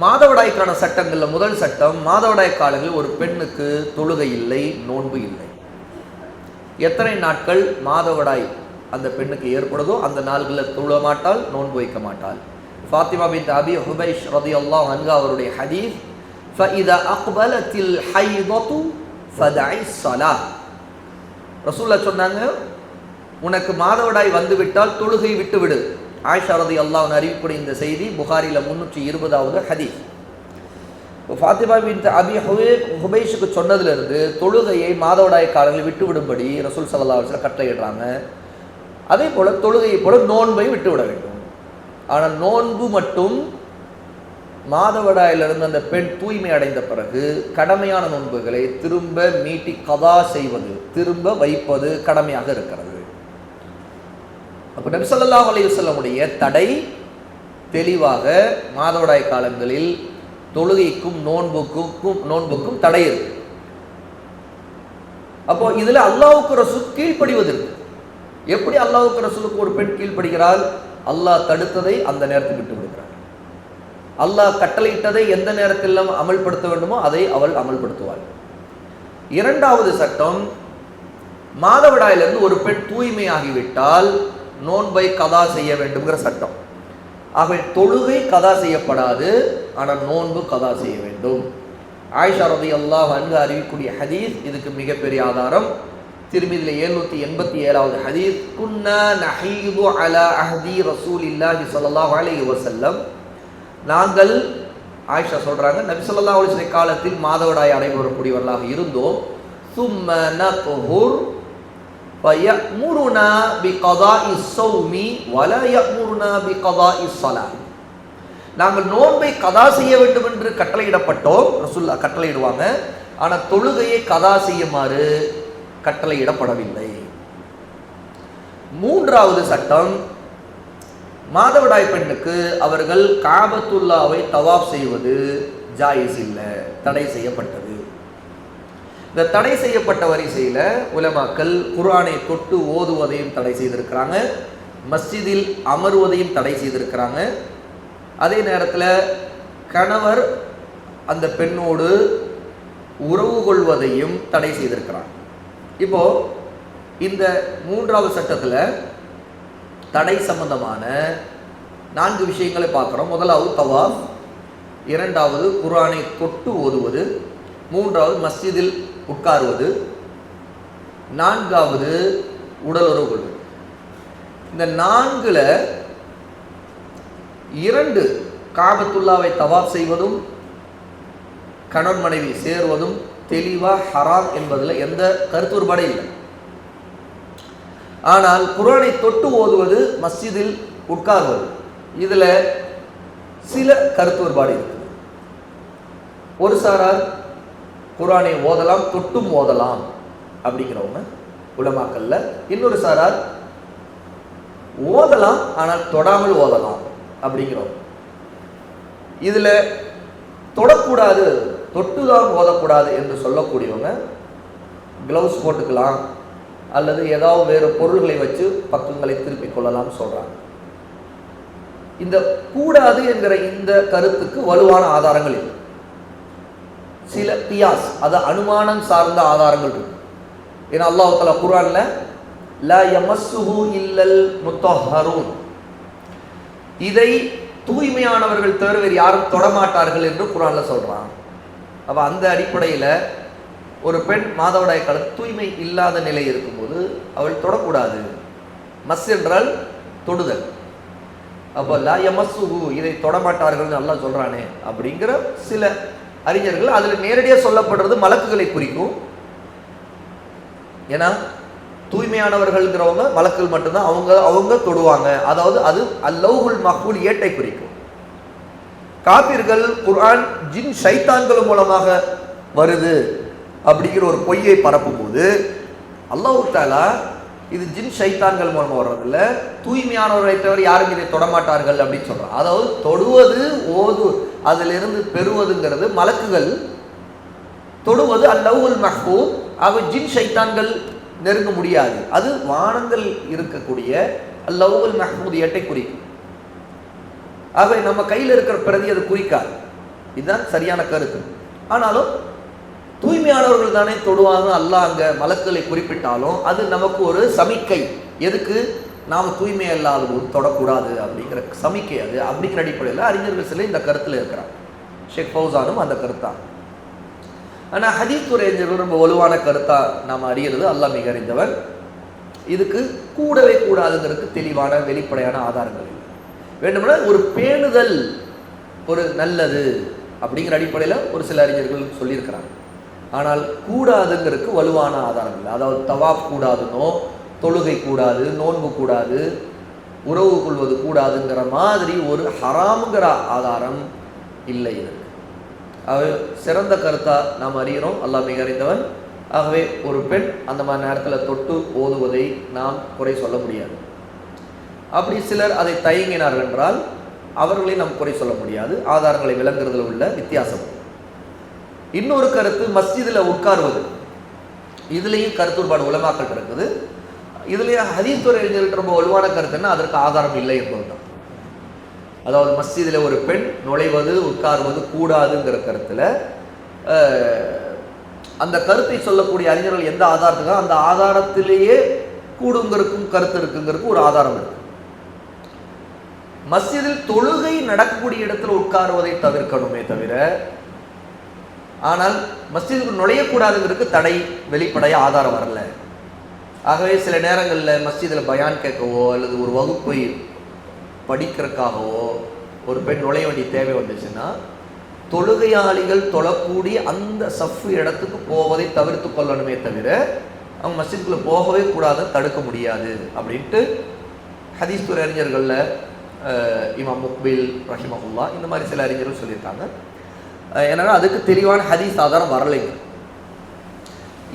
மாதவிடாய்க்கான சட்டங்கள்ல முதல் சட்டம், மாதவிடாய் காலங்களில் ஒரு பெண்ணுக்கு தொழுகை இல்லை, நோன்பு இல்லை. எத்தனை நாட்கள் மாதவிடாய் அந்த பெண்ணுக்கு ஏற்படுதோ அந்த நாள்களில் தொழ மாட்டாள், நோன்பு வைக்க மாட்டாள். ஃபாத்திமா பின்த் அபி ஹுபைஷ் ரலியல்லாஹு அன்ஹா அவருடைய ஹதீஸ், ஃபஇதா அக்பலத்தில் ஹைதத்து ஃபதஇ ஸலாத். ரசூலுல்லாஹ் சொன்னாங்க, உனக்கு மாதவிடாய் வந்துவிட்டால் தொழுகை விட்டுவிடு. ஆயிஷா ரலியல்லாஹு அன்ஹா அறிவிக்கூடிய இந்த செய்தி புகாரில 320வது ஹதீஸ். ஃபாத்திமா பின்த் அபி ஹுபைஷுக்கு சொன்னதிலிருந்து தொழுகையை மாதவிடாய் காலங்களில் விட்டுவிடும்படி ரசூல் ஸல்லல்லாஹு அலைஹி வஸல்லம் கட்டளையிடுறாங்க. அதே போல தொழுகையை போல நோன்பை விட்டுவிட வேண்டும். ஆனால் நோன்பு மட்டும் மாதவிடாயிலிருந்து அந்த பெண் தூய்மை அடைந்த பிறகு கடமையான நோன்புகளை திரும்ப மீட்டி கதா செய்வது, திரும்ப வைப்பது கடமையாக இருக்கிறது. அப்போ நபி ஸல்லல்லாஹு அலைஹி வஸல்லமுடைய தடை தெளிவாக மாதவிடாய் காலங்களில் தொழுகைக்கும் நோன்புக்கும் தடை இருக்கு. அப்போ இதுல அல்லாஹ்வுக்கு ரசூல் கீழ்ப்படிவது இருக்கு. எப்படி அல்லாஹ்வுக்கு ரசூலுக்கு ஒரு பெண் கீழ்ப்படுகிறாள்? அல்லாஹ் தடுத்ததை அந்த நேரத்தில் விட்டு விடுகிறார். அல்லாஹ் கட்டளையிட்டதை எந்த நேரத்தில் அமல்படுத்த வேண்டுமோ அதை அவள் அமல்படுத்துவாள். இரண்டாவது சட்டம், மாதவிடாயிலிருந்து ஒரு பெண் தூய்மையாகிவிட்டால் நோன்பை கதா செய்ய வேண்டும்ங்கிற சட்டம். ஆகவே தொழுகை கதா செய்யப்படாது, ஆனால் நோன்பு கதா செய்ய வேண்டும். ஆயிஷா ரலியல்லாஹு அன்ஹா அறிவிக்கூடிய ஹதீஸ் இதுக்கு மிகப்பெரிய ஆதாரம். திருமிதியில 787வது ஹதீஸ், குன்னா நஹீது அலா அஹ்தி ரசூலில்லாஹி ஸல்லல்லாஹு அலைஹி வஸல்லம். நாங்கள், ஆயிஷா சொல்றாங்க, நபி ஸல்லல்லாஹு அலைஹி வஸல்லம் காலத்தில் மாதவிடாய் அடைபவர்களாக இருந்தோம். சும்ம நத்ஹுர் ஃபயமுருனா பிகதாஇ ஸௌமி வலா யமுருனா பிகதாஇ ஸலாத். நாங்கள் நோன்பை கதா செய்ய வேண்டும் என்று கட்டளையிடப்பட்டோம், ரசூலுல்லாஹ் கட்டளையிடுவாங்க. ஆனால் தொழுகையை கதா செய்யுமாறு கட்டளையிடப்படவில்லை. மூன்றாவது சட்டம், மாதவிடாய் பெண்ணுக்கு அவர்கள் காபத்துல்லாவை தவாப் செய்வது ஜாயிஸ் இல்லை, தடை செய்யப்பட்டது. இந்த தடை செய்யப்பட்ட வரிசையில் உலமாக்கள் குர்ஆனை தொட்டு ஓதுவதையும் தடை செய்திருக்கிறாங்க, மஸ்ஜிதில் அமர்வதையும் தடை செய்திருக்கிறாங்க. அதே நேரத்தில் கணவர் அந்த பெண்ணோடு உறவு கொள்வதையும் தடை செய்திருக்கிறாங்க. இப்போ இந்த மூன்றாவது சட்டத்தில் தடை சம்பந்தமான 4 விஷயங்களை பார்க்குறோம். முதலாவது தவாஃப், இரண்டாவது குர்ஆனை தொட்டு ஓதுவது, மூன்றாவது மஸ்ஜிதில் உட்காருவது, நான்காவது உடலுறவு கொள்வது. இந்த 4ல் 2 காபத்துல்லாவை தவாப் செய்வதும் கணவன் மனைவி சேர்வதும் தெளிவா ஹராம் என்பதில் எந்த கருத்து வேறுபாடு இல்லை. ஆனால் குர்ஆனை தொட்டு ஓதுவது, மஸ்ஜிதில் உட்கார்வது, இதுல சில கருத்து வேறுபாடு இருக்குது. ஒரு சாரார் குர்ஆனை ஓதலாம், தொட்டும் ஓதலாம் அப்படிங்கிறவங்க உலமாக்கல்ல. இன்னொரு சாரார் ஓதலாம் ஆனால் தொடாமல் ஓதலாம் அப்படிங்கிறவங்க. இதுல தொடக்கூடாது, தொட்டுதான் ஓதக்கூடாது என்று சொல்லக்கூடியவங்க கிளவுஸ் போட்டுக்கலாம் அல்லது ஏதாவது வேறு பொருள்களை வச்சு பக்கங்களை திருப்பிக் கொள்ளலாம் சொல்றாங்க. இந்த கூடாது என்கிற இந்த கருத்துக்கு வலுவான ஆதாரங்கள் இல்லை. சில கியாஸ், அது அனுமானம் சார்ந்த ஆதாரங்கள் இருக்கு. ஏன்னா அல்லாஹ் தஆலா குர்ஆன்ல லா யமஸ்ஸுஹு இல்லல் முத்தஹ்ஹரூன், இதை தூய்மையானவர்கள் தவிர வேறு யாரும் தொடமாட்டார்கள் என்று குர்ஆன்ல சொல்றான். அப்ப அந்த அடிப்படையில் ஒரு பெண் மாதவிடாய் காலத்தில் தூய்மை இல்லாத நிலை இருக்கும்போது அவள் தொடக்கூடாது. மஸ் என்றால் தொடுதல். அப்போ லா யமஸ்ஸுஹு, இதை தொடமாட்டார்கள் அல்லாஹ் சொல்றானே அப்படிங்கிற சில அறிஞர்கள் அதில் நேரடியாக சொல்லப்படுறது மலக்குகளை குறிக்கும். ஏன்னா தூய்மையானவர்கள்ங்கிறவங்க மலக்குகள் மட்டும்தான், அவங்க தொடுவாங்க. அதாவது அது அல்லௌஹுல் மஹ்ஃபூல் ஏட்டை குறிக்கும். காபிர்கள் குர்ஆன் ஜின் ஷைத்தான்கள் மூலமாக வருது அப்படிங்கிற ஒரு பொய்யை பரப்பும் போது அல்லாஹ் தஆலா இது ஜின் ஷைத்தான்கள் மூலமாக வர்றதில்ல, தூய்மையானவர்களை தவிர யாரும் இதை தொடமாட்டார்கள் அப்படின்னு சொல்றாங்க. அதாவது தொடுவது, ஓது, அதிலிருந்து பெறுவதுங்கிறது மலக்குகள், தொடுவது அல்லௌஹுல் மஹ்ஃபூல். ஆக ஜின் ஷைத்தான்கள் நெருங்க முடியாது. அது வானங்கள் இருக்கக்கூடிய அல்லௌஹுல் மஹ்ஃபூல் ஏட்டை குறிக்கும். ஆகவே நம்ம கையில் இருக்கிற பிரதி அது குறிக்காது. இதுதான் சரியான கருத்து. ஆனாலும் தூய்மையானவர்கள் தானே தொடுவாங்க, அல்லாஹ் அங்கே மலக்குகளை குறிப்பிட்டாலும் அது நமக்கு ஒரு சமிக்கை. எதுக்கு? நாம் தூய்மை இல்லாத போது தொடக்கூடாது அப்படிங்கிற சமிக்கை. அது அப்படிங்கிற அடிப்படையில் அறிஞர்கள் சில இந்த கருத்தில் இருக்கிறாங்க. ஷேக் ஃபௌசானும் அந்த கருத்தான். ஆனால் ஹதீஸ் துறை அறிஞர்கள் ரொம்ப வலுவான கருத்தாக நாம் அறிகிறது, அல்லாஹ் மிக அறிந்தவர். இதுக்கு கூடவே கூடாதுங்கிறதுக்கு தெளிவான வெளிப்படையான ஆதாரங்கள் இல்லை. வேண்டுமென ஒரு பேணுதல் ஒரு நல்லது அப்படிங்கிற அடிப்படையில் ஒரு சில அறிஞர்கள் சொல்லியிருக்கிறாங்க. ஆனால் கூடாதுங்கிறதுக்கு வலுவான ஆதாரம் இல்லை. அதாவது தவாப் கூடாதுன்னோ, தொழுகை கூடாது, நோன்பு கூடாது, உறவு கொள்வது கூடாதுங்கிற மாதிரி ஒரு ஹராமுங்கிற ஆதாரம் இல்லை இதற்கு. ஆகவே சிறந்த கருத்தாக நாம் அறிகிறோம், அல்லாஹ் மிக அறிந்தவன். ஆகவே ஒரு பெண் அந்த மாதிரி நேரத்தில் தொட்டு ஓதுவதை நாம் குறை சொல்ல முடியாது. அப்படி சிலர் அதை தயங்கினார்கள் என்றால் அவர்களை நாம் குறை சொல்ல முடியாது. ஆதாரங்களை விளங்குறதுல உள்ள வித்தியாசம். இன்னொரு கருத்து மஸ்ஜிதில் உட்கார்வது. இதுலேயும் கருத்துபாடு உலமாக்கள் இருக்குது. இதுலேயே ஹதீஸ் துறை அறிஞர்கள் ரொம்ப வலுவான கருத்துன்னா அதற்கு ஆதாரம் இல்லை என்பதுதான். அதாவது மஸ்ஜிதில் ஒரு பெண் நுழைவது உட்கார்வது கூடாதுங்கிற கருத்தில் அந்த கருத்தை சொல்லக்கூடிய அறிஞர்கள் எந்த ஆதாரத்துக்காக அந்த ஆதாரத்திலேயே கூடுங்கிறதுக்கும் கருத்து இருக்குங்கிறதுக்கு ஒரு ஆதாரம் இருக்கு. மஸ்ஜிதில் தொழுகை நடக்கக்கூடிய இடத்துல உட்காருவதை தவிர்க்கணுமே தவிர, ஆனால் மஸ்ஜிதுக்கு நுழையக்கூடாதுங்கிறதுக்கு தடை வெளிப்படைய ஆதாரம் வரல. ஆகவே சில நேரங்களில் மஸ்ஜிதில் பயான் கேட்கவோ அல்லது ஒரு வகுப்பை படிக்கிறதுக்காகவோ ஒரு பெண் நுழைய வேண்டிய தேவை வந்துச்சுன்னா தொழுகையாளிகள் தொழக்கூடிய அந்த சஃப் இடத்துக்கு போவதை தவிர்த்து கொள்ளணுமே தவிர அவங்க மஸ்ஜிதுக்குள்ளே போகவே கூடாது, தடுக்க முடியாது அப்படின்ட்டு ஹதீஸ் துறை அறிஞர்களில் இமாம் முக்பில் ரஹிமஹுல்லா இந்த மாதிரி சில அறிஞர்கள் சொல்லியிருக்காங்க. ஏன்னா அதுக்கு தெளிவான ஹதீஸ் ஆதாரம் வரலைங்க.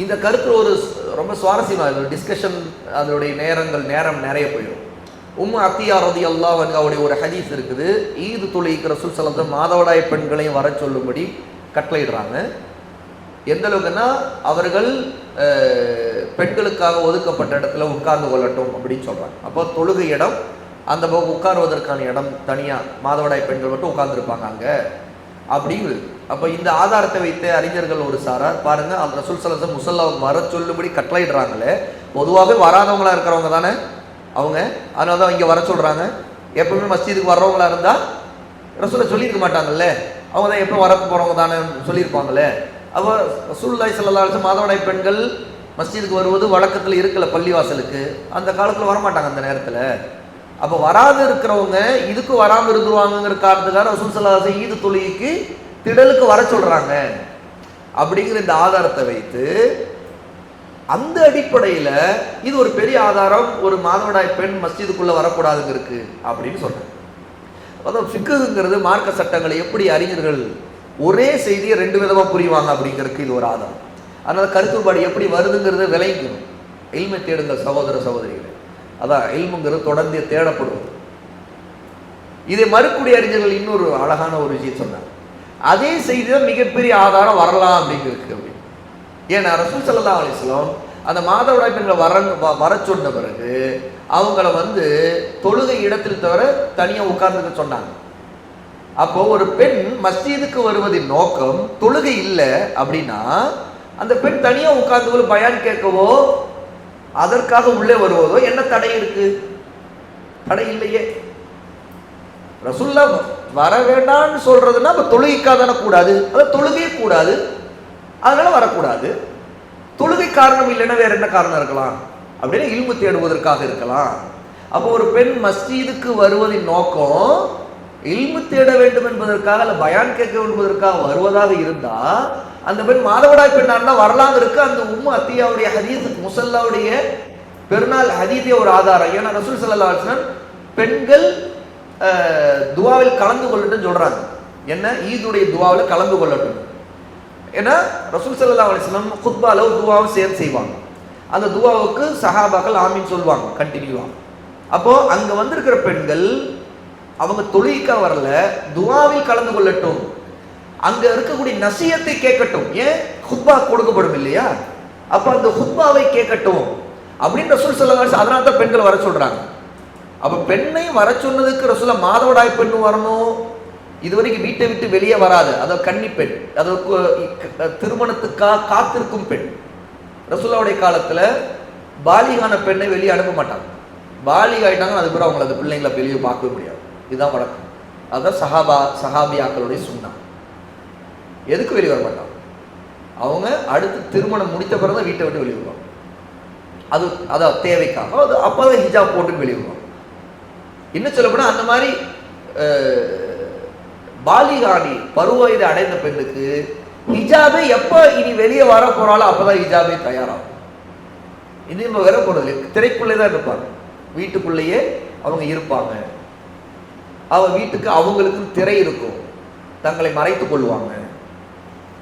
இந்த கருத்து ஒரு ரொம்ப சுவாரஸ்யமாக டிஸ்கஷன், அதனுடைய நேரம் நிறைய போயிடும். அத்தியா ரலியல்லாஹு அன்ஹாவுடைய ஒரு ஹதீஸ் இருக்குது. ஈது தொழுகைக்கு ரசூல் ஸல்லல்லாஹு அலைஹி வஸல்லம் மாதவிடாய் பெண்களையும் வர சொல்லும்படி கட்டளையிடுறாங்க. எந்த அளவுக்குன்னா அவர்கள் பெண்களுக்காக ஒதுக்கப்பட்ட இடத்துல உட்கார்ந்து கொள்ளட்டும் அப்படின்னு சொல்கிறாங்க. அப்போ தொழுகை இடம் அந்த பக்கம் உட்காருவதற்கான இடம் தனியாக, மாதவிடாய் பெண்கள் மட்டும் உட்கார்ந்துருப்பாங்க அங்கே அப்படிங்கிறது. அப்போ இந்த ஆதாரத்தை வைத்து அறிஞர்கள் ஒரு சாரார் பாருங்கள், அந்த ரசூல் ஸல்லல்லாஹு அலைஹி வஸல்லம் முஸல்லாவுக்கு வர சொல்லும்படி கட்டளையிடுறாங்களே, பொதுவாகவே வராதவங்களாக இருக்கிறவங்க தானே அவங்க, அதனால தான் இங்கே வர சொல்கிறாங்க. எப்பவுமே மஸ்ஜிதுக்கு வர்றவங்களா இருந்தால் ரசூலை சொல்லியிருக்க மாட்டாங்கல்ல, அவங்க தான் எப்போ வர போகிறவங்க தானே சொல்லியிருப்பாங்களே. அப்போ ரசூலுல்லாஹி ஸல்லல்லாஹு அலைஹி வஸல்லம் மாதவிடாய் பெண்கள் மஸ்ஜிதுக்கு வருவது வழக்கத்தில் இருக்கல, பள்ளிவாசலுக்கு அந்த காலத்தில் வரமாட்டாங்க அந்த நேரத்தில். அப்போ வராது இருக்கிறவங்க இதுக்கு வராமல் இருந்துருவாங்கங்கிற காரணத்துக்காக ரசூல் ஸல்லல்லாஹு அலைஹி வஸல்லம் ஈது தொழுகைக்கு திடலுக்கு வர சொல்கிறாங்க அப்படிங்கிற இந்த ஆதாரத்தை வைத்து அந்த அடிப்படையில் இது ஒரு பெரிய ஆதாரம், ஒரு மாதவிடாய் பெண் மஸ்ஜிதுக்குள்ளே வரக்கூடாதுங்கிறது அப்படின்னு சொல்கிறேன். அதாவது ஃபிக்ஹுங்கிறது மார்க்க சட்டங்களை எப்படி அறிஞர்கள் ஒரே செய்தியை ரெண்டு விதமாக புரிவாங்க அப்படிங்கிறதுக்கு இது ஒரு ஆதாரம். அதனால் கருத்துப்பாடு எப்படி வருதுங்கிறத விளைவிக்கணும். இல்மை தேடுங்கள் சகோதர சகோதரிகளை. அதான் இல்முங்கிறது தொடர்ந்து தேடப்படுவது. இதை மறுக்கூடிய அறிஞர்கள் இன்னொரு அழகான ஒரு விஷயம் சொன்னாங்க. அதே செய்தி தான் மிகப்பெரிய ஆதாரம் வரலாம் அப்படிங்கிறது அப்படின்னு. ஏன்னா ரசூல் ஸல்லல்லாஹு அலைஹி வஸல்லம் அந்த மாதவிடாய் பெண்களை வர சொன்ன பிறகு அவங்கள தொழுகை இடத்தில் தவிர தனியாக உட்கார்ந்துக்க சொன்னாங்க. அப்போ ஒரு பெண் மஸ்ஜிதுக்கு வருவதின் நோக்கம் தொழுகை இல்லை அப்படின்னா அந்த பெண் தனியாக உட்கார்ந்து பயான் கேட்கவோ அதற்காக உள்ளே வருவதோ என்ன தடை இருக்கு? தடை இல்லையே. ரசூல்லா வர வேண்டாம்னு சொல்றதுன்னா அப்ப தொழுகைக்காக தானே கூடாது, அதாவது தொழுகையே கூடாது, அதனால வரக்கூடாது. தொழுகை காரணம் இல்லைன்னா வேற என்ன காரணம் இருக்கலாம்? அப்படின்னு இல்மு தேடுவதற்காக இருக்கலாம். அப்போ ஒரு பெண் மஸ்ஜிதுக்கு வருவதின் நோக்கம் இல்மு தேட வேண்டும் என்பதற்காக அல்ல பயான் கேட்க வேண்டும் என்பதற்காக வருவதாக இருந்தா அந்த பெண் மாதவிடாய் பெண்ணா வரலாம் இருக்கு. அந்த அத்தியாவுடைய ஹதீஸ் முஸல்லாவுடைய பெருநாள் ஹதீஸே ஒரு ஆதாரம். ஏன்னா ரசூல் ஸல்லல்லாஹு அலைஹி வஸல்லம் பெண்கள் துவாவில் கலந்து கொள்ளட்டும் சொல்றாங்க. என்ன? ஈதுடைய துவாவில் கலந்து கொள்ளட்டும். ஏன்னா ரசூல் ஸல்லல்லாஹு அலைஹி வஸல்லம் குத்பால ஒரு துவாவை சேர்த்து செய்வாங்க. அந்த துவாவுக்கு சஹாபாக்கள் ஆமீன் சொல்லுவாங்க கண்டினியூவா. அப்போ அங்க வந்திருக்கிற பெண்கள் அவங்க தொழுகைக்காக வரல, துவாவில் கலந்து கொள்ளட்டும், அங்க இருக்கக்கூடிய நசியத்தை கேட்கட்டும். ஏன்? குத்பா கொடுக்கப்படும் இல்லையா? அப்ப அந்த குத்பாவை கேட்கட்டும் அப்படின்னு ரசூல் ஸல்லல்லாஹு அலைஹி வஸல்லம் அதனால தான் பெண்கள் வர சொல்றாங்க. அப்ப பெண்ணை வர சொன்னதுக்கு ரசூலுல்லாஹ் மாதவிடாய் பெண் வரணும் இதுவரைக்கும் வீட்டை விட்டு வெளியே வராது, அதாவது கன்னி பெண், அதாவது திருமணத்துக்காக காத்திருக்கும் பெண். ரசூலுல்லாஹ்வுடைய காலத்துல பாலிகான பெண்ணை வெளியே அனுப்ப மாட்டாங்க. பாலிக ஆயிட்டாங்க, அதுக்கப்புறம் அவங்கள அந்த பிள்ளைங்களை வெளியே பார்க்கவே முடியாது. இதுதான் வழக்கம். அதுதான் சஹாபியாக்களுடைய சுன்னா. எதுக்கு வெளியே வர மாட்டாங்க? அவங்க அடுத்து திருமணம் முடித்த பிறகு தான் வீட்டை விட்டு வெளியே வருவாங்க. அதான் தேவைக்காக. அப்பதான் ஹிஜாப் போட்டு வெளியே வருவாங்க. இன்னும் சொல்லப்போனா அந்த மாதிரி பாலிகாணி பருவ வயது அடைந்த பெண்ணுக்கு ஹிஜாபே எப்ப இனி வெளியே வர போறாலும் அப்பதான் ஹிஜாபே தயாராகும். இது நம்ம வர போறது திரைக்குள்ளே தான் இருப்பாங்க, வீட்டுக்குள்ளேயே அவங்க இருப்பாங்க. வீட்டுக்கு அவங்களுக்கு திரை இருக்கும், தங்களை மறைத்து கொள்வாங்க.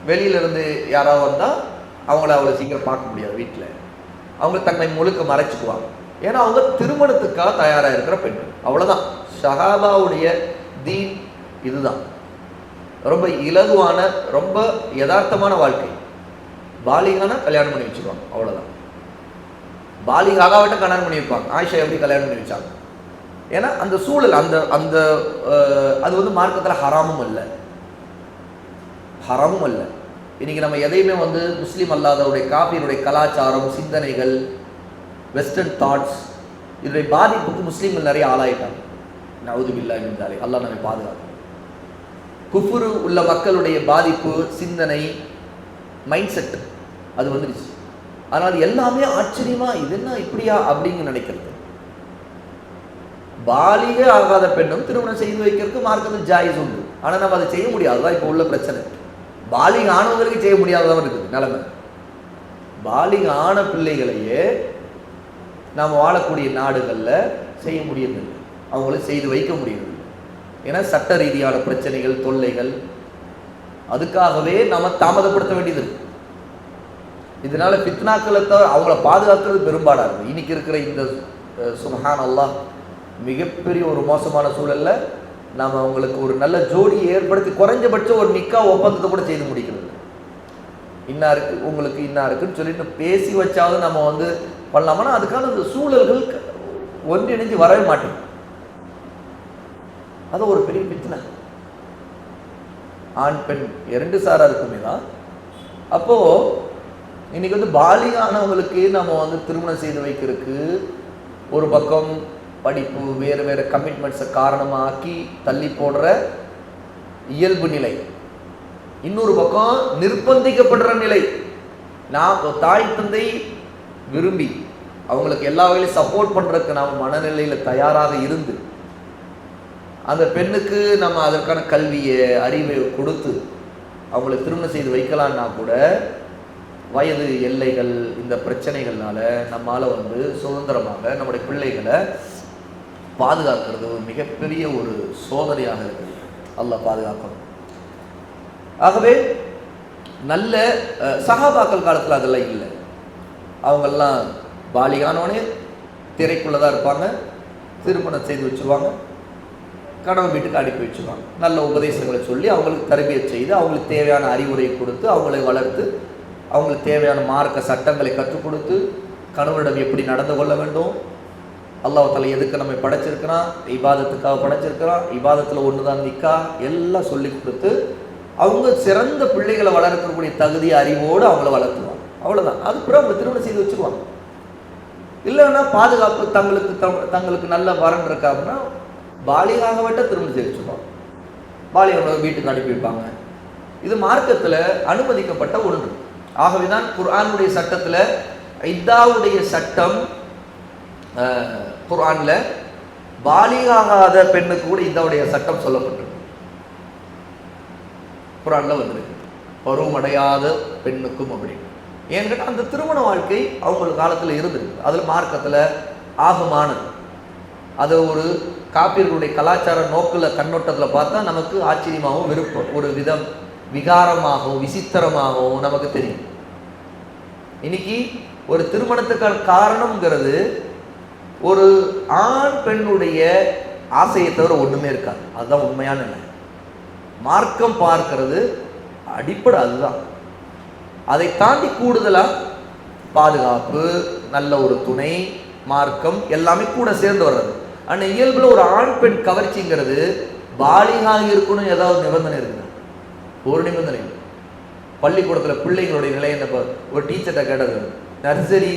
வெளியில இருந்து யாராவது வந்தா அவங்கள அவ்வளவு சீக்கிரம் பார்க்க முடியாது. வீட்டில் அவங்க தங்களை முழுக்க மறைச்சுக்குவாங்க. ஏன்னா அவங்க திருமணத்துக்காக தயாரா இருக்கிற பெண்கள். அவ்வளவுதான். ஷஹாபாவுடைய தீன் இதுதான். ரொம்ப இலகுவான, ரொம்ப யதார்த்தமான வாழ்க்கை. பாலிகான கல்யாணம் பண்ணி வச்சுருவாங்க, அவ்வளவுதான். பாலிகாவிட்ட கல்யாணம் பண்ணி வைப்பாங்க. ஆயிஷா எப்படி கல்யாணம் பண்ணி வச்சாங்க? ஏன்னா அந்த சூழல், அந்த அந்த அது வந்து மார்க்கத்தில் ஹராமும் அல்ல, ஹராமும் அல்ல. இன்னைக்கு நம்ம எதையுமே வந்து முஸ்லீம் அல்லாதவருடைய காபியருடைய கலாச்சாரம், சிந்தனைகள், வெஸ்டர்ன் தாட்ஸ், இதனுடைய பாதிப்புக்கு முஸ்லீம்கள் நிறைய ஆளாயிட்டாங்க. நவுது பில்லாஹி மின் தாலிக். அல்லாஹ் நம்மை பாதுகாக்கும். குஃபுரு உள்ள மக்களுடைய பாதிப்பு, சிந்தனை, மைண்ட் செட் அது வந்துடுச்சு. ஆனால் எல்லாமே ஆச்சரியமா, இது என்ன இப்படியா அப்படிங்க நினைக்கிறது. பாலிக ஆகாத பெண்ணும் திருமணம் செய்து வைக்கிறதுக்கு மார்க்கத்தில் ஜாயிஸ் உண்டு. ஆனால் நம்ம அதை செய்ய முடியாது. அதுதான் இப்போ உள்ள பிரச்சனை. பாலிக ஆனவங்களுக்கு செய்ய முடியாததான் இருக்குது நிலைமை. பாலிக ஆன பிள்ளைகளையே நாம் வாழக்கூடிய நாடுகளில் செய்ய முடியவில்லை, அவங்களுக்கு செய்து வைக்க முடியவில்லை. ஏன்னா சட்ட ரீதியான பிரச்சனைகள், தொல்லைகள். அதுக்காகவே நம்ம தாமதப்படுத்த வேண்டியது இருக்கு. இதனால பித்னாக்களை அவங்கள பாதுகாக்கிறது பெரும்பாடாக இருக்குது. இன்னைக்கு இருக்கிற இந்த சுப்ஹான் அல்லாஹ் மிகப்பெரிய ஒரு மோசமான சூழல்ல நாம் அவங்களுக்கு ஒரு நல்ல ஜோடியை ஏற்படுத்தி குறைஞ்சபட்சம் ஒரு நிக்கா ஒப்பந்தத்தை கூட செய்து முடிக்கிறது. இன்னா இருக்கு உங்களுக்கு, இன்னா இருக்குன்னு சொல்லிட்டு பேசி வச்சாவது நம்ம வந்து பண்ணலாமா? அதுக்கான சூழல்கள் ஒன்றிணைஞ்சு வரவே மாட்டேங்குது. அது ஒரு பெரிய பித்னா. ஆண் பெண் இரண்டு சாரா இருக்குமே தான். அப்போ இன்னைக்கு வந்து பாலிகானவங்களுக்கு நம்ம வந்து திருமணம் செய்து வைக்கிறதுக்கு ஒரு பக்கம் படிப்பு, வேறு வேறு கமிட்மெண்ட்ஸை காரணமாக்கி தள்ளி போடுற இயல்பு நிலை, இன்னொரு பக்கம் நிர்பந்திக்கப்படுற நிலை. நான் தாய் தந்தை விரும்பி அவங்களுக்கு எல்லா வகையிலும் சப்போர்ட் பண்றதுக்கு நாம் மனநிலையில தயாராக இருந்து அந்த பெண்ணுக்கு நம்ம அதற்கான கல்வியை, அறிவை கொடுத்து அவங்களை திருமணம் செய்து வைக்கலான்னா கூட வயது எல்லைகள், இந்த பிரச்சனைகள்னால நம்மால வந்து சுதந்திரமாக நம்முடைய பிள்ளைகளை பாதுகாக்கிறது ஒரு மிகப்பெரிய ஒரு சோதனையாக இருக்குது. அல்லாஹ் பாதுகாக்கணும். ஆகவே நல்ல சஹாபாக்கள் காலத்தில் அதெல்லாம் இல்லை. அவங்கெல்லாம் பாலிகானோனே திரைக்குள்ளதான் இருப்பாங்க, திருமணம் செய்து வச்சுருவாங்க, கணவன் வீட்டுக்கு அனுப்பி வச்சுருவாங்க. நல்ல உபதேசங்களை சொல்லி அவங்களுக்கு தரபியத் செய்து அவங்களுக்கு தேவையான அறிவுரை கொடுத்து அவங்களை வளர்த்து அவங்களுக்கு தேவையான மார்க்க சட்டங்களை கற்றுக் கொடுத்து கணவனிடம் எப்படி நடந்து கொள்ள வேண்டும், அல்லாஹ் தஆலா எதுக்கு நம்மை படைச்சிருக்கிறான், இபாதத்துக்காக படைச்சிருக்கிறான், இபாதத்தில் ஒன்று தான் நிக்கா, எல்லாம் சொல்லி கொடுத்து அவங்க சிறந்த பிள்ளைகளை வளர்க்கக்கூடிய தகுதி அறிவோடு அவங்கள வளர்த்துவாங்க. அவ்வளோதான். அதுக்கப்புறம் அவங்க திருமணம் செய்து வச்சுருவாங்க. இல்லைன்னா பாதுகாப்பு தங்களுக்கு நல்ல வரன் இருக்கா அப்படின்னா பாலிகாக விட்ட திருமணம் செய்து வச்சுருவாங்க. பாலிகாக வீட்டுக்கு அனுப்பி வைப்பாங்க. இது மார்க்கத்தில் அனுமதிக்கப்பட்ட ஒன்று. ஆகவேதான் குர்ஆனுடைய சட்டத்தில் இத்தாவுடைய சட்டம், குர்ஆன்ல பாலிகாகாத பெண்ணுக்கு கூட இத்தாவுடைய சட்டம் சொல்லப்பட்டிருக்கு. குர்ஆன்ல வந்திருக்கு பருவமடையாத பெண்ணுக்கும் அப்படின்னு. ஏன்னு கேட்டால் அந்த திருமண வாழ்க்கை அவங்க காலத்தில் இருந்திருக்கு. அதில் மார்க்கத்தில் ஆகமானது. அதை ஒரு காப்பியர்களுடைய கலாச்சார நோக்கில் கண்ணோட்டத்தில் பார்த்தா நமக்கு ஆச்சரியமாகவும் விருப்பம், ஒரு விதம் விகாரமாகவும் விசித்திரமாகவும் நமக்கு தெரியும். இன்னைக்கு ஒரு திருமணத்துக்கான காரணம்ங்கிறது ஒரு ஆண் பெண்ணுடைய ஆசையை தவிர ஒன்றுமே இருக்காது. அதுதான் உண்மையான நிலை. மார்க்கம் பார்க்கிறது அடிப்படை அதுதான். அதை தாண்டி கூடுதலாக பாதுகாப்பு, நல்ல ஒரு துணை, மார்க்கம் எல்லாமே கூட சேர்ந்து வர்றது. ஆனால் இயல்புல ஒரு ஆண் பெண் கவர்ச்சிங்கிறது பாலிகாக இருக்கணும் ஏதாவது நிபந்தனை இருக்குங்க? ஒரு நிபந்தனை. பள்ளிக்கூடத்தில் பிள்ளைங்களுடைய நிலை என்ன? ஒரு டீச்சர்கிட்ட கேட்டது, நர்சரி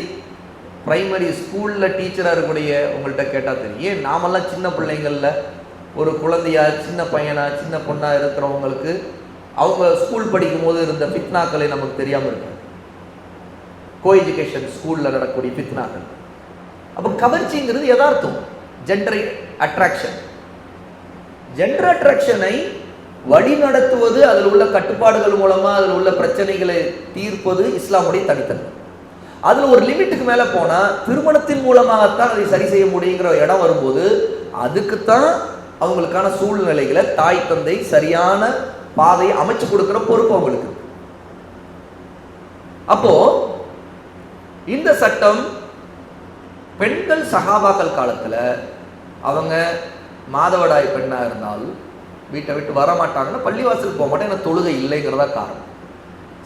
பிரைமரி ஸ்கூலில் டீச்சராக இருக்கக்கூடிய உங்கள்கிட்ட கேட்டால் தெரியும். ஏன் நாமெல்லாம் சின்ன பிள்ளைங்களில் ஒரு குழந்தையா சின்ன பையனா சின்ன பொண்ணா இருக்கிறவங்களுக்கு அவங்க ஸ்கூல் படிக்கும் போது இருந்த ஃபித்னாக்களை நமக்கு தெரியாமல் இருக்கு. கோ எஜுகேஷன் ஸ்கூலில் நடக்கக்கூடிய ஃபித்னாக்கள். அப்போ கவர்ச்சிங்கிறது எதார்த்தம். Gender attraction. ஜெண்டர் அட்ராக்ஷனை வழி நடத்துவது, அதில் உள்ள கட்டுப்பாடுகள் மூலமா அதில் உள்ள பிரச்சனைகளை தீர்ப்பது இஸ்லாமுடைய தனித்தன்மை. அதில் ஒரு லிமிட்டுக்கு மேலே போனால் திருமணத்தின் மூலமாகத்தான் அதை சரி செய்ய முடியுங்கிற இடம் வரும்போது அதுக்குத்தான் அவங்களுக்கான சூழ்நிலைகளை தாய் தந்தை சரியான பாதையை அமைச்சு கொடுக்குற பொறுப்பு அவங்களுக்கு. அப்போ இந்த சட்டம் பெண்கள் சஹாபாக்கள் காலத்தில் அவங்க மாதவிடாய் பெண்ணாக இருந்தாலும் வீட்டை விட்டு வர மாட்டாங்கன்னா பள்ளிவாசலுக்கு போக மாட்டேன், எனக்கு தொழுகை இல்லைங்கிறதா காரணம்.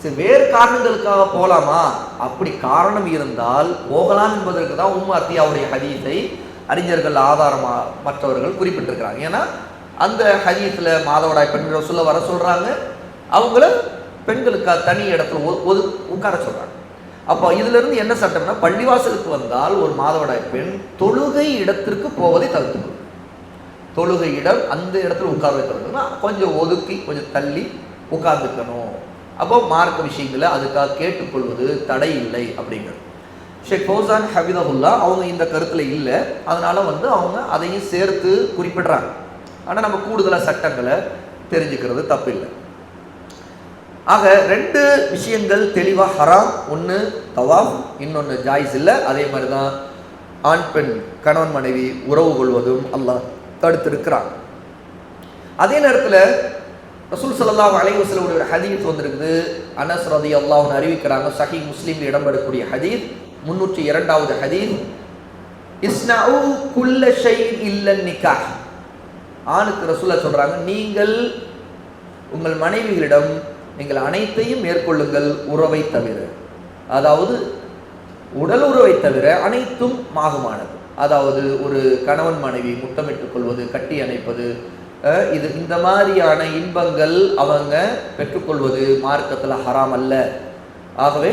சரி, வேறு காரணங்களுக்காக போகலாமா? அப்படி காரணம் இருந்தால் போகலாம் என்பதற்கு தான் உம்மு அத்தியாவுடைய ஹதீஸை அறிஞர்கள் ஆதாரமா மற்றவர்கள் குறிப்பிட்டிருக்கிறாங்க. ஏன்னா அந்த ஹதீஸில் மாதவிடாய் பெண்கள் சொல்ல வர சொல்றாங்க, அவங்கள பெண்களுக்கு தனி இடத்துல உட்கார சொல்றாங்க. அப்போ இதுல இருந்து என்ன சட்டம்னா, பள்ளிவாசலுக்கு வந்தால் ஒரு மாதவிடாய் பெண் தொழுகை இடத்திற்கு போவதை தவிர்த்துக்கணும். தொழுகை இடம் அந்த இடத்துல உட்கார்வை தவிர்த்துனா கொஞ்சம் ஒதுக்கி கொஞ்சம் தள்ளி உட்கார்ந்துக்கணும். அப்போ மார்க்க விஷயங்களை அதுக்காக கேட்டுக்கொள்வது தடை இல்லை அப்படிங்கிறது. ஷேக் ஃபௌசான் ஹபிதஹுல்லா அவங்க இந்த கருத்துல இல்லை, அதனால அவங்க அதையும் சேர்த்து குறிப்பிடுறாங்க. ஆனால் நம்ம கூடுதலாக சட்டங்களை தெரிஞ்சுக்கிறது தப்பு இல்லை. ஆக ரெண்டு விஷயங்கள் தெளிவாக ஹராம். ஒன்று தவாஃப், இன்னொன்று ஜாயிஸ் இல்லை. அதே மாதிரி தான் ஆண் பெண் கணவன் மனைவி உறவு கொள்வதும் அல்லாஹ் தடுத்திருக்கிறான். அதே நேரத்தில் ரசூல் ஸல்லல்லாஹு அலைஹி வஸல்லம் ஒரு ஹதீஸ் வந்திருக்குது. அனஸ் ரலியல்லாஹு அன்ஹு அறிவிக்கிறாங்க, சஹீஹ் முஸ்லிமில் இடம்பெறக்கூடிய ஹதீஸ், 302வது ஹதீஸ். இஸ்னஉ குல்ல ஷைஇன் இல்ல நிக்காஹ். ஆணுக்கு ரசூலுல்லாஹ் சொல்றாங்க, நீங்கள் உங்கள் மனைவிகளிடம் நீங்கள் அனைத்தையும் மேற்கொள்ளுங்கள் உறவை தவிர. அதாவது உடல் உறவை தவிர அனைத்தும் மாகுமானது. அதாவது ஒரு கணவன் மனைவி முத்தமிட்டுக் கொள்வது, கட்டி அணைப்பது, இது இந்த மாதிரியான இன்பங்கள் அவங்க பெற்றுக்கொள்வது மார்க்கத்தில் ஹராம் அல்ல. ஆகவே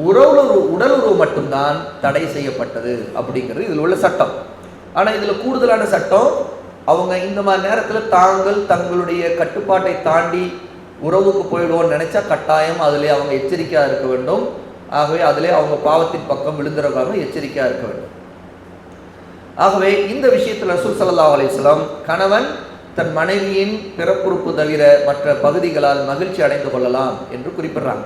உடல் உறவு மட்டும்தான் தடை செய்யப்பட்டது அப்படிங்கிறது இதில் உள்ள சட்டம். ஆனால் இதில் கூடுதலான சட்டம், அவங்க இந்த மாதிரி நேரத்தில் தாங்கள் தங்களுடைய கட்டுப்பாட்டை தாண்டி உறவுக்கு போயிடுவோம்னு நினைச்சா கட்டாயம் அதிலே அவங்க எச்சரிக்கையாக இருக்க வேண்டும். ஆகவே அதிலே அவங்க பாவத்தின் பக்கம் விழுந்துறவங்க எச்சரிக்கையாக இருக்க வேண்டும். ஆகவே இந்த விஷயத்தில் ரசூல் ஸல்லல்லாஹு அலைஹி வஸல்லம் கணவன் தன் மனைவியின் பிறப்புறுப்பு தவிர மற்ற பகுதிகளால் மகிழ்ச்சி அடைந்து கொள்ளலாம் என்று குறிப்பிடுறாங்க.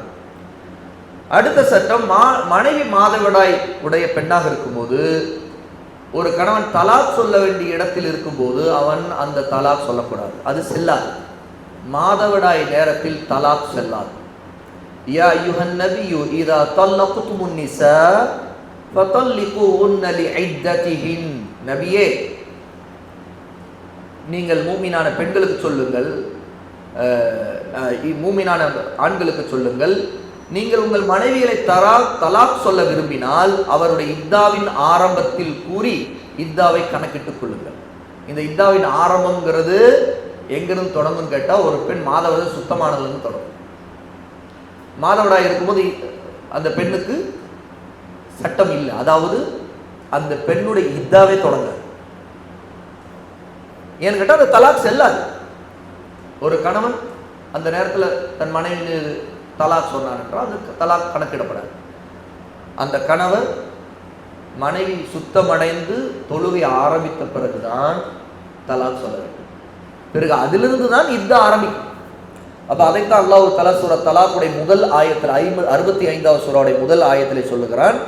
அடுத்த சட்டம், மனைவி மாதவிடாய் உடைய பெண்ணாக இருக்கும்போது ஒரு கணவன் தலாக் சொல்ல வேண்டிய இடத்தில் இருக்கும்போது அவன் அந்த தலாக் சொல்லக்கூடாது, அது செல்லாது. மாதவிடாய் நேரத்தில் தலாக் செல்லாது. யா அய்யுஹன் நபியு இதா தல்லக்துமுன் நிஸா ஃபதல்லிகுஹுன்ன லிஇத்ததிஹின். நபியே, நீங்கள் மூமினான பெண்களுக்கு சொல்லுங்கள், மூமினான ஆண்களுக்கு சொல்லுங்கள், நீங்கள் உங்கள் மனைவிகளை தலாக் சொல்ல விரும்பினால் அவருடைய இத்தாவின் ஆரம்பத்தில் கூறி இத்தாவை கணக்கிட்டுக் கொள்ளுங்கள். இந்த இத்தாவின் ஆரம்பம்ங்கிறது எங்கிருந்து தொடங்கும் கேட்டால், ஒரு பெண் மாதவிடாய் சுத்தமானதுன்னு தொடங்கும். மாதவிடாய் இருக்கும்போது அந்த பெண்ணுக்கு சட்டம் இல்லை, அதாவது அந்த பெண்ணுடைய இத்தாவே தொடங்க. ஏன்னு கேட்டால் அந்த தலாக் செல்லாது. ஒரு கணவன் அந்த நேரத்தில் தன் மனைவி தலாக் சொன்னார் என்றால் அது தலாக் கணக்கிடப்படாது. அந்த கணவர் மனைவி சுத்தமடைந்து தொழுகை ஆரம்பித்த பிறகுதான் தலாக் சொல்ல வேண்டும். பிறகு அதிலிருந்து தான் இத்தா ஆரம்பிக்கும். அப்போ அதைத்தான் அல்லாஹ் தஆலா சூரா தலாக்குடைய முதல் ஆயத்தில் 65வது சூராவுடைய முதல் ஆயத்திலே சொல்லுகிறான்.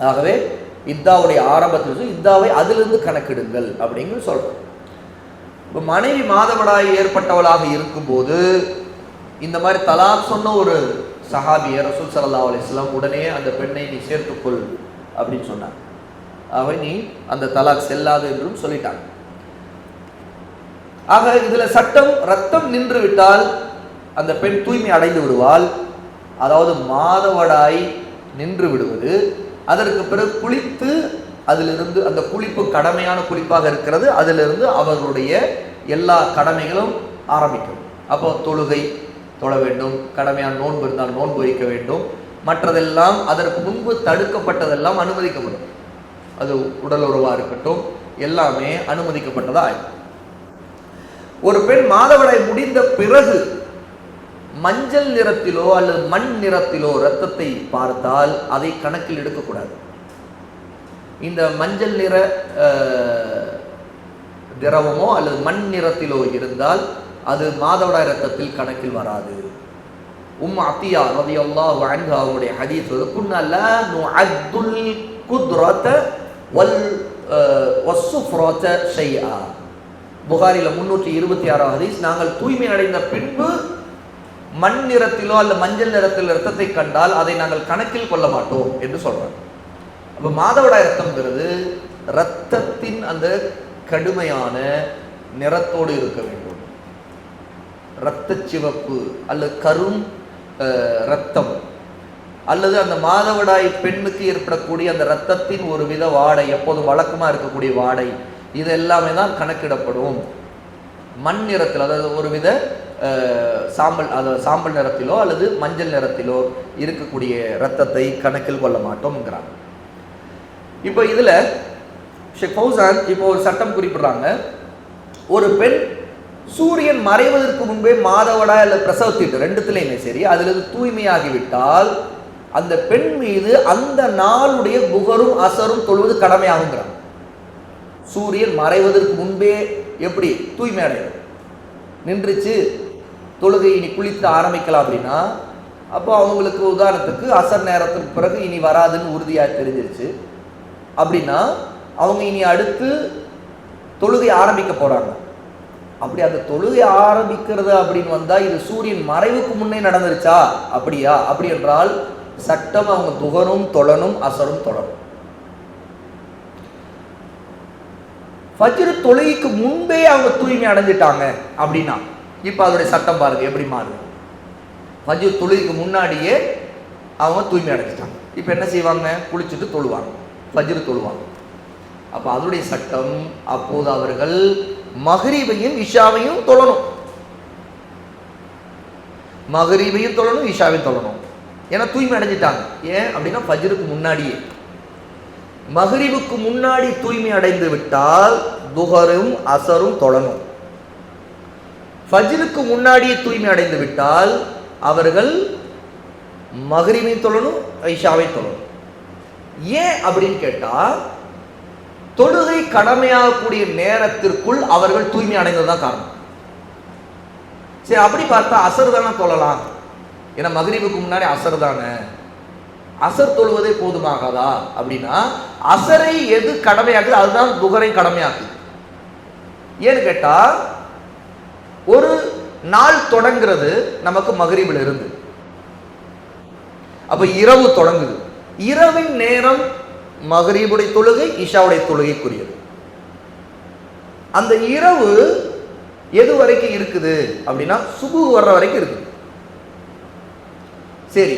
ஆகவே இத்தாவுடைய ஆரம்பத்தில் இத்தாவை அதிலிருந்து கணக்கிடுங்கள் அப்படிங்கிற சொல்றோம். இப்போ மனைவி மாதவிடாய் ஏற்பட்டவளாக இருக்கும்போது இந்த மாதிரி தலாக் சொன்ன ஒரு சஹாபிய ரசூல் ஸல்லல்லாஹு அலைஹி வஸல்லம் உடனே அந்த பெண்ணை நீ சேர்த்துக்கொள் அப்படின்னு சொன்னாங்க. ஆகவே நீ அந்த தலாக் செல்லாது என்றும் சொல்லிட்டாங்க. ஆக இதுல சட்டம், ரத்தம் நின்று விட்டால் அந்த பெண் தூய்மை அடைந்து விடுவாள். அதாவது மாதவிடாய் நின்று விடுவது, அதற்கு பிறகு குளித்து அதிலிருந்து அந்த குளிப்பு கடமையான குளிப்பாக இருக்கிறது, அதிலிருந்து அவர்களுடைய எல்லா கடமைகளும் ஆரம்பிக்கும். அப்போ தொழுகை தொழ வேண்டும், கடமையான நோன்பு இருந்தால் நோன்பு வைக்க வேண்டும், மற்றதெல்லாம் அதற்கு முன்பு தடுக்கப்பட்டதெல்லாம் அனுமதிக்கப்படும். அது உடல் உறவாக இருக்கட்டும், எல்லாமே அனுமதிக்கப்பட்டதா. ஒரு பெண் மாதவிடாய் முடிந்த பிறகு மஞ்சள் நிறத்திலோ அல்லது மண் நிறத்திலோ இரத்தத்தை பார்த்தால் அதை கணக்கில் எடுக்கக்கூடாது. இந்த மஞ்சள் நிற திரவமோ அல்லது மண் நிறத்திலோ இருந்தால் அது மாதவிடாய் இரத்தத்தில் கணக்கில் வராது. அத்தியா ரலியல்லாஹு அன்ஹா அவருடைய ஹதீஸ் குன்னா லா நுஅத்துல் குத்ரத வல் வஸ்ஸுஃப்ரத ஷைஆ. புகாரில 326 ஹதீஸ். நாங்கள் தூய்மை அடைந்த பின்பு மண் நிறத்திலோ அல்ல மஞ்சள் நிறத்தில் இரத்தத்தை கண்டால் அதை நாங்கள் கணக்கில் கொள்ள மாட்டோம் என்று சொல்றாங்க. அப்ப மாதவிடாய் இரத்தம்ங்கிறது இரத்தத்தின் அந்த கடுமையான நிறத்தோடு இருக்க வேண்டும். இரத்த சிவப்பு அல்லது கரும் இரத்தம் அல்லது அந்த மாதவிடாய் பெண்ணுக்கு ஏற்படக்கூடிய அந்த இரத்தத்தின் ஒரு வித வாடை, எப்போதும் வழக்கமாக இருக்கக்கூடிய வாடை, இது எல்லாமே தான் கணக்கிடப்படும். மண் நிறத்தில், அதாவது ஒரு வித சாம்பல் நிறத்திலோ அல்லது மஞ்சள் நிறத்திலோ இருக்கக்கூடிய இரத்தத்தை கணக்கில் கொள்ள மாட்டோம்ங்கிறாங்க. இப்போ இதில் ஷேக் ஃபௌசான் இப்போ ஒரு சட்டம் குறிப்பிடுறாங்க. ஒரு பெண் சூரியன் மறைவதற்கு முன்பே மாதவிடாய் அல்லது பிரசவத்திட்டு ரெண்டுத்துலையுமே சரி அதிலிருந்து தூய்மையாகிவிட்டால் அந்த பெண் மீது அந்த நாளுடைய புகரும் அசரும் தொழுவது கடமையாகுங்கிறாங்க. சூரியன் மறைவதற்கு முன்பே எப்படி தூய்மை அடையும், நின்றுச்சு தொழுகை இனி குளித்து ஆரம்பிக்கலாம் அப்படின்னா, அப்போ அவங்களுக்கு உதாரணத்துக்கு அசர் நேரத்துக்கு பிறகு இனி வராதுன்னு உறுதியாக தெரிஞ்சிருச்சு அப்படின்னா அவங்க இனி அடுத்து தொழுகை ஆரம்பிக்க போறாங்க. அப்படி அந்த தொழுகை ஆரம்பிக்கிறது அப்படின்னு வந்தா இது சூரியன் மறைவுக்கு முன்னே நடந்துருச்சா? அப்படியா? அப்படி என்றால் சட்டம் அவங்க துகரும் தொழனும் அசரும் தொழணும். ஃபஜ்ர் தொழுகைக்கு முன்பே அவங்க தூய்மை அடைஞ்சிட்டாங்க அப்படின்னா இப்ப அதோடைய சட்டம் பாருங்க எப்படி மாறுது. ஃபஜ்ர் தொழுகைக்கு முன்னாடியே அவங்க தூய்மை அடைஞ்சிட்டாங்க. இப்ப என்ன செய்வாங்க? குளிச்சுட்டு தொழுவாங்க, ஃபஜ்ர் தொழுவாங்க. அப்ப அதோடைய சட்டம் அப்போது அவர்கள் மக்ரிபையும் இஷாவையும் தொழணும். மக்ரிபையும் தொழணும், இஷாவையும் தொழணும். ஏன்னா தூய்மை அடைஞ்சிட்டாங்க. ஏன் அப்படின்னா ஃபஜ்ருக்கு முன்னாடியே. மக்ரிபுக்கு முன்னாடி தூய்மை அடைந்து விட்டால் துஹரும் அசரும் தொழணும். ஃபஜ்ருக்கு முன்னாடியே தூய்மை அடைந்து விட்டால் அவர்கள் மக்ரிபையும் தொழணும், இஷாவையும் தொழணும். ஏன் அப்படின்னு கேட்டா தொழுகை கடமையாகக்கூடிய நேரத்திற்குள் அவர்கள் தூய்மை அடைந்ததுதான் காரணம். சரி, அப்படி பார்த்தா அசர் தானே தொழலாம், ஏன்னா மக்ரிபுக்கு முன்னாடி அசர் தானே, அசர் தொழுவதே போதுமாகாதா அப்படின்னா அசரை எது கடமையாக்குது அதுதான் துஹரை கடமையாக்குது. ஏன்னு கேட்டா ஒரு நாள் தொடங்குறது நமக்கு மக்ரிபில் இருந்து, அப்ப இரவு தொடங்குது. இரவின் நேரம் மக்ரிபுடைய தொழுகை இஷாவுடைய தொழுகைக்குரியது. அந்த இரவு எது வரைக்கும் இருக்குது அப்படின்னா சுபுஹ் வர்ற வரைக்கும் இருக்குது. சரி,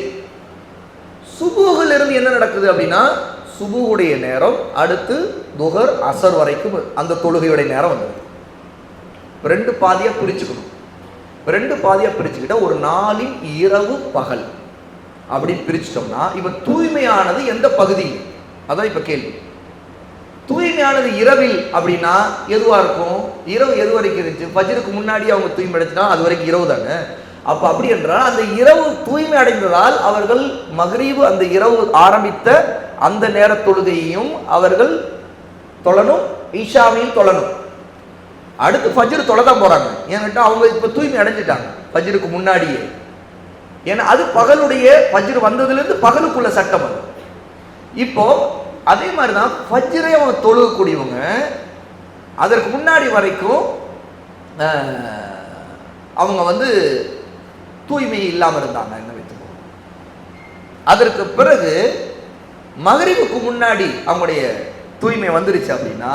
சுபுஹில் இருந்து என்ன நடக்குது அப்படின்னா சுபுஹுடைய நேரம் அடுத்து துஹர் அசர் வரைக்கும் அந்த தொழுகையுடைய நேரம் வந்தது. ரெண்டு பாதியா பிரிச்சுக்கணும். ரெண்டு பாதியா பிரிச்சுக்கிட்ட ஒரு நாளின் இரவு பகல் அப்படின்னு பிரிச்சுட்டோம்னா இப்ப தூய்மையானது எந்த பகுதி? அதான் இப்ப கேள்வி. தூய்மையானது இரவில் அப்படின்னா எதுவா இருக்கும்? இரவு எது வரைக்கும் இருந்துச்சு? ஃபஜ்ருக்கு முன்னாடி அவங்க தூய்மை அடைஞ்சுனா அது வரைக்கும் இரவு தானே. அப்ப அப்படி என்றால் அந்த இரவு தூய்மை அடைந்ததால் அவர்கள் மக்ரிபு அந்த இரவு ஆரம்பித்த அந்த நேர தொழுகையையும் அவர்கள் தொழணும், இஷாவையும் தொழணும். அடுத்து ஃபஜ்ர் தொழதான் போறாங்க. ஏன்னுட்டா அவங்க இப்ப தூய்மை அடைஞ்சிட்டாங்க ஃபஜ்ருக்கு முன்னாடியே. ஏன்னா அது பகலுடைய ஃபஜ்ர் வந்ததுலேருந்து பகலுக்குள்ள சட்டம் அது. இப்போ அதே மாதிரிதான் ஃபஜ்ரை அவங்க தொழுகக்கூடியவங்க அதற்கு முன்னாடி வரைக்கும் அவங்க தூய்மை இல்லாமல் இருந்தாங்க என்ன வைத்துக்கோ. அதற்கு பிறகு மக்ரிபுக்கு முன்னாடி அவங்களுடைய தூய்மை வந்துருச்சு அப்படின்னா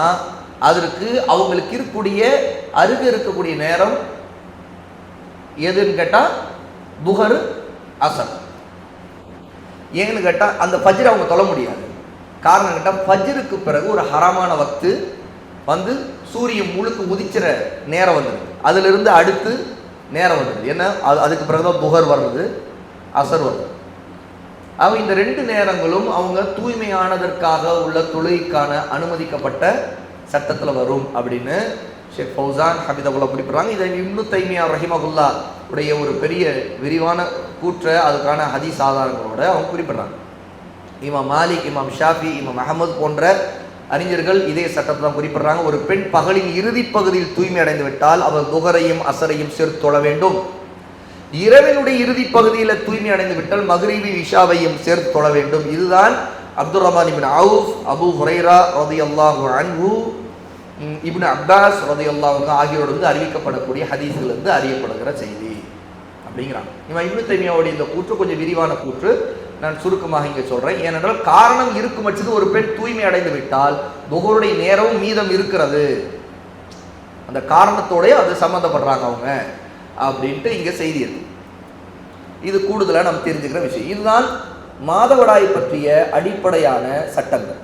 அதற்கு அவங்களுக்கு இருக்கக்கூடிய அருகு இருக்கக்கூடிய நேரம் எதுன்னு கேட்டா துஹர் அசர். ஏன்னு கேட்டா அந்த ஃபஜ்ர் அவங்க தொழ முடியாது. காரணம் கேட்டால் ஃபஜ்ருக்கு பிறகு ஒரு ஹராமான வக்து வந்து சூரியன் முழுக்க உதிக்கிற நேரம் வந்துடுது, அதிலிருந்து அடுத்து நேரம் வந்துடுது. ஏன்னா அதுக்கு பிறகுதான் துஹர் வர்றது, அசர் வருது. அவங்க இந்த 2 நேரங்களும் அவங்க தூய்மையானதற்காக உள்ள தொழுகைக்கான அனுமதிக்கப்பட்ட சட்டத்தில் வரும் அப்படின்னு ஷேக் ஃபௌசான் ஹபிதகுல்லா குறிப்பிடுறாங்க. இதை இப்னு தைமியா ரஹிமகுல்லா உடைய ஒரு பெரிய விரிவான கூற்றை அதுக்கான ஹதீஸ் ஆதாரங்களோட அவங்க குறிப்பிடுறாங்க. இமாம் மாலிக், இமாம் ஷாஃபி, இமாம் அஹமது போன்ற அறிஞர்கள் இதே சட்டத்தை தான் குறிப்பிடுறாங்க. ஒரு பெண் பகலின் இறுதி பகுதியில் தூய்மை அடைந்து விட்டால் அவர் துஹரையும் அசரையும் சேர்த்து தொழ வேண்டும். இரவினுடைய இறுதி பகுதியில் தூய்மை அடைந்து விட்டால் மக்ரிபி இஷாவையும் சேர்த்து தொழ வேண்டும். இதுதான் அப்துல் ரஹ்மான் இப்னு அவுஃப், அபூ ஹுரைரா ரலியல்லாஹு அன்ஹு, இப்னு அப்பாஸ் ரலியல்லாஹு அன்ஹு ஆகியோரிலிருந்து அறிவிக்கப்படக்கூடிய ஹதீஸ்களிலிருந்து அறியப்படுகிற செய்தி அப்படிங்கிறாங்க. இவன் இப்னு தைமியாவுடைய இந்த கூற்று கொஞ்சம் விரிவான கூற்று, நான் சுருக்கமாக இங்கே சொல்றேன். ஏனென்றால் காரணம் இருக்கும் பட்சத்தில் ஒரு பெண் தூய்மை அடைந்து விட்டால் துஹருடைய நேரம் மீதம் இருக்கிறது, அந்த காரணத்தோடய அது சம்மந்தப்படுறாங்க அவங்க அப்படின்ட்டு இங்க செய்தி இருக்கு. இது கூடுதலாக நம்ம தெரிஞ்சுக்கிற விஷயம். இதுதான் மாதவிடாய் பற்றிய அடிப்படையான சட்டங்கள்.